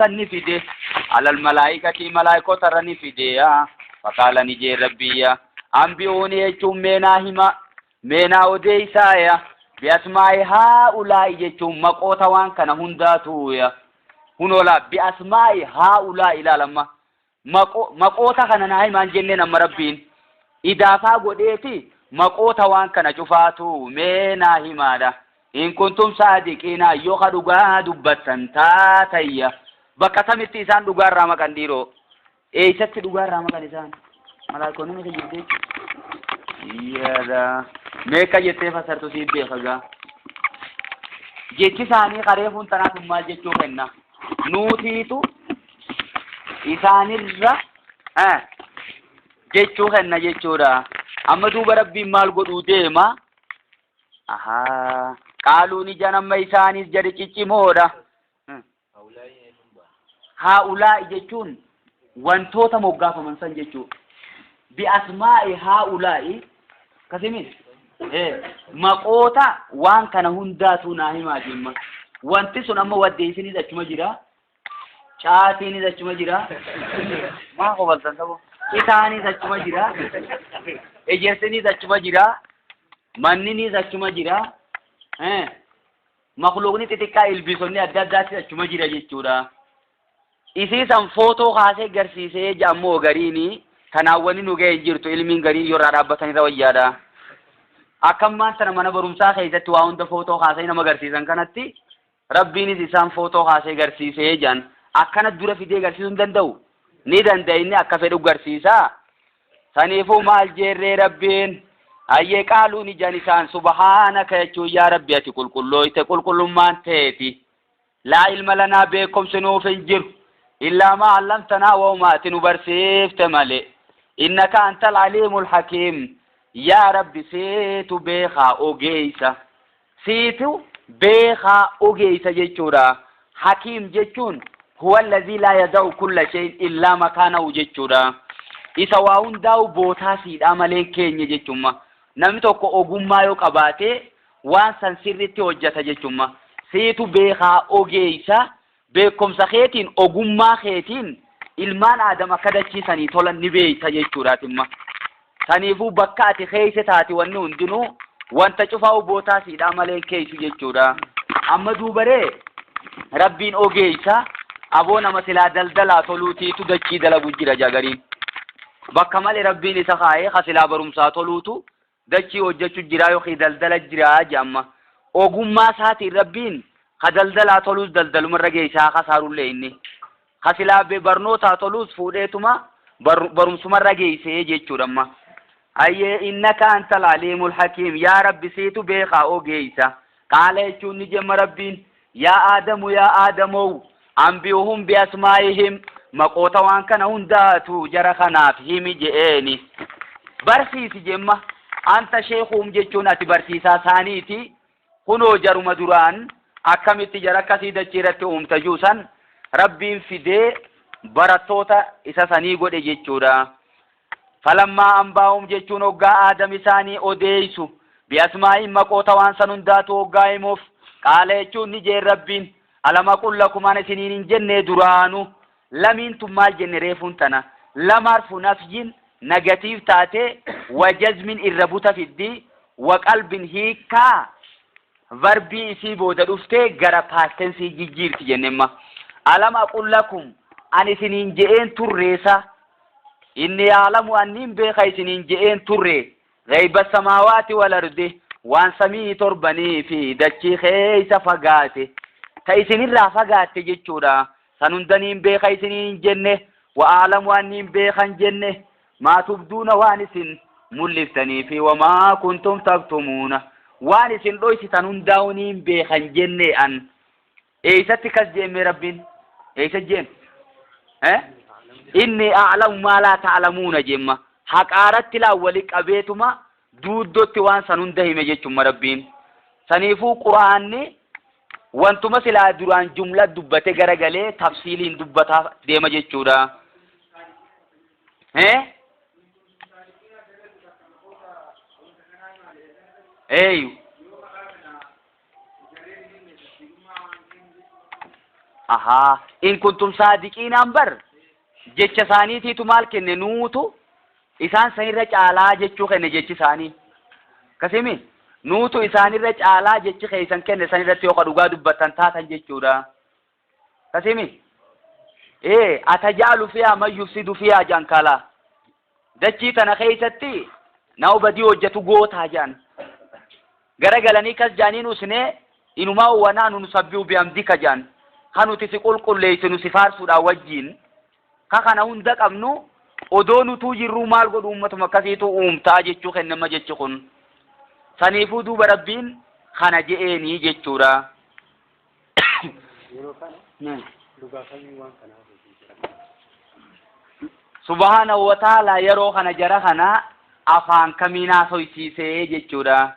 نفيده على الملائكة ملائكة نفيده فقال نجي ربي أنبئوني يجوم منا وديسايا بأسماء هؤلاء يجوم مقوتا وان كان هنداتو يا هنولا بأسماء هؤلاء إلى لما مقوتا كان ناهي من جنين أم ربين إذا فاقوا ديتي مقوتا وان كان جفاتو منا همادا إن كنتم صادقين يخدوا دبتن تاتيا بكتم تيسان دوغار راما كنديرو ست دوغار راما كنيسان ملاكوني ميكا جدي يادا ميكا جتي فسرتو سيد بيخا جيتي ثاني قريفون تنا ثم جيتو كنا نوتيتو إساني الرّا جيتو كنا جيتو را أما دوب ربي مال قدو ديما قالوا نجانا ميساني جريكي مورا هؤلاء جتون وانتوتا موقافا من سن جتون بأسماء هؤلاء كثيرين مقوتا وان كان هنداتو ناهما جمع وانتسون أما وديسيني ذا مجرى شاتيني ذا مجرى ما هو بلتنسبو إتاني ذا مجرى إجرسيني ذا مجرى منيني ذا مجرى مخلوقني تتكا البسوني أداداتي ذا مجرى جتورا isiisan footoo kaasee garsiisee jammoo gariini kanaawwani nu ga'e jirtu ilmiin garii yorraa dhaabbatanii wayyaadha akkammaan sana mana barumsaa keessatti waa hunda footoo kaasee nama garsiisan kanatti rabbiinis isaan footoo kaasee garsiisee jan akkana dura fidee garsiisuu hin danda'u ni danda'inni akka fedhu garsiisaa saniifuu maal jeerree rabbiin ayyee qaaluun ijaan isaan subhaanaka jechuun yaa rabbi ati qulqullooyte qulqullummaan teeti laa ilma lanaa beekumsi nuuf hin jiru إلا ما علمتنا وما تنبرسيف تملئ إنك أنت العليم الحكيم يا رب سيتو بيخا أوجيسا سيتو بيخا أوجيسا جيتشورا حكيم جيتشون هو الذي لا يدعو كل شيء إلا مكانه جيتشورا إسواون داو بوتاسي عملين كيني جيتشوما نمتوكو أوغما يو قباتي وان سنسيرتي وجتا جيتشوما سيتو بيخا أوجيسا بكم سخيتين أجمع خيتين ilmaan aadama kadachiisanii tolan ni beeyta jechuudhaatimma saniifuu bakka ati keeyse taati wanni hundinuu wanta cufaa bootaa siidhaa malee keeysu jechuudha. Amma duubaree rabbiin ogeeysa aboo nama silaa daldalaa toluutiitu dachii dalagu jira jagariin bakka malee rabbiin isa kaayee kasilaa barumsaa toluutu dachii hojjechu jira yookiin daldala jira jamma ogummaa isaatiin rabbiin ka daldalaa toluus daldalumarra geessaa kasaarullee inni kasilaa barnootaa toluus fuudheetuma barumsumarra geessee jechuudha. أيه إنك أنت العليم الحكيم يا رب سيتو بيخا أوجيسا قال يشون نجم ربين يا آدم أنبئهم بأسمائهم مقوتا وان كان هنداتو جرخنا فيهم جئني برسيس جمة أنت شيخهم جيشون أتي برسيسا ثانيتي هنو جرو مدران أكمت جركا سيدة جيرتهم تجوسا ربين فدي براتوتا إسا سنيقو دي جيشورا فلما أنباهم جيشون وقا آدم ثاني أوديسو بأسمائهم مقوتا وان سننداتو وقائموف قال يشون نجي ربين ألم أقول لكم أنا سنين جنة درانو لمن تمال جنة ريفون تنا لمرف نفج نجاتيف تاتي وجزم الربوطة في الدي وقلب هيكا verbi isi booda dhufte gara paastensi jijjiirti jennema alama aqul lakum ani sinin je'en turreesa inni ya'lamu annin beeka isinin je'en turre ghaiba samawati wal ardi waan samii torbanii fi dachii keessa fagaate ta isinirraa fagaate jechuudha sanundaniin beeka isinin jenne wa a'lamu annin beekan jenne maa tubduuna waan isin mulliftanii fi wamaa kuntum taktumuna وان سن دويس تنون داونين بخن جنة أن إيساتي كسجيم ربين إيسات جيم إني أعلم ما لا تعلمون جيم حق آرت الأولك أبيتما دود دوت وان سنون دهيم جيتم ربين سنيفو قرآن وانتم سلا دران جملة دبته غرغلي تفصيلين دبتا ديما جيتشورا ايو Ahaa, in kuntum saadiqiinaan bar jecha isaaniitiitu maal kenne nuutu isaan sanirra caalaa jechuu kenne jechi isaanii. Kasimi nuutu isaanirra caalaa jechi keessan kenne sanirratti yoo dhugaa dubbattan taatan jechuudha. Kasimi atajaalu fiyaa man yufsidu fiyaa jankala. Dachii tana keessatti nama badii hojjetu gootaa jaan. Garagalanii kas jaaniin usnee inumaa uwwanaa nu sabbiu bihamdika jaan. Kanuti si qulqulleessinu si faarsuudhaan wajjin ka kana hunda qabnu odoo nutuu jirruu maal godhu uummatuma akkasiitu uumtaa jechuu kennama jechi kun. Saniifuu duuba rabbiin kana je'eenii jechuudha. Subhaanahu wa ta'ala yeroo kana jara kana afaan kamiin haasofsiisee jechuudha.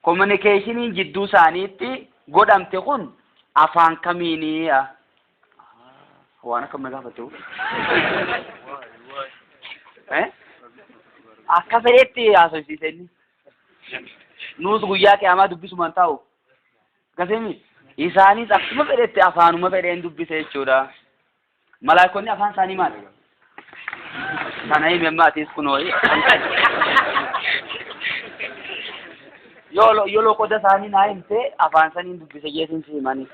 Communicationin jidduu isaaniitti godhamte kun afaan kamiinii waan akka magaafatu akka fedhetti haasofsiisanii nuus guyyaa qiyaamaa dubbisumaan taa'u akkasimi isaanis akkuma fedhetti afaanuma fedheen dubbise jechuudha. Malaayikonni afaan isaanii maali? Kana himi ammaatis kunoo yoo loqoda isaanii naa himte afaan saniin dubbise jeesin si himanii.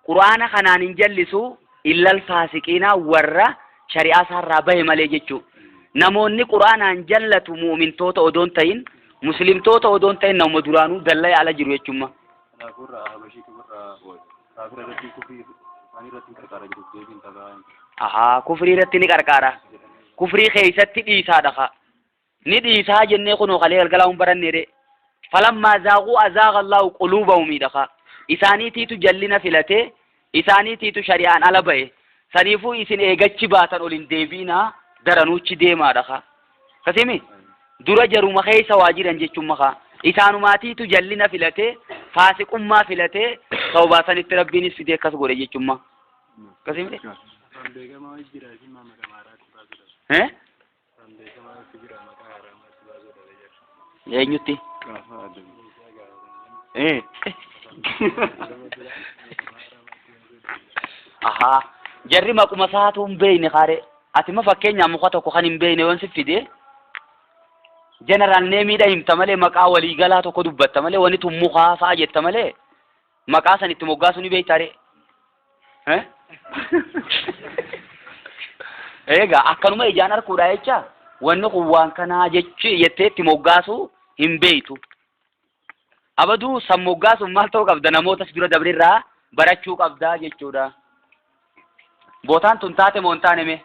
Quraana kanaan hin jallisu illal faasiqiinaa warra shari'aa isaarraa bahe malee jechuu. Namoonni quraanaan jallatu mu'mintoota odoon ta'in muslimtoota odoon ta'in nama duraanuu dallaa ala jiru jechuudha. Kufrii irratti ni qarqaara. Kufrii keessatti dhiisaadha. Ni dhiisaa jennee kunoo kalee galgalaa baranne de. Falammaa zaaquu azaaqa Allahu quluubahum idha. Isaaniitiitu jallina filate, isaaniitiitu shari'aan ala bahe. Saniifuu isin eegachi baatan ol hin deebiinaa daranuuchi deemaadha. Kasimi dura jaruma keessa waa jiran jechuudha. Isaanumaatiitu jallina filate, faasiqummaa filate, sababa sanitti rabbiinis fidee akkas godhe jechuudha. Kasimi eenyutti? Jarri maquma isaatu hin beeyne kaare. Ati ma fakkeenyaa muka tokko kan hin beeyne yoon si fide jeneraal neemiidha himta malee maqaa waliigalaa tokko dubbatta malee wani tun mukaa fa'a jetta malee maqaa san itti moggaasu ni beeytaare. Egaa akkanuma ijaan arguudha jecha wanni kun waan kanaa jettee itti moggaasu hin beeytu. Abaduu san moggaasuun maal ta'uu qabda namootas dura dabrirraa barachuu qabdaa jechuudha. Bootaan tun taate moo hin taane mee?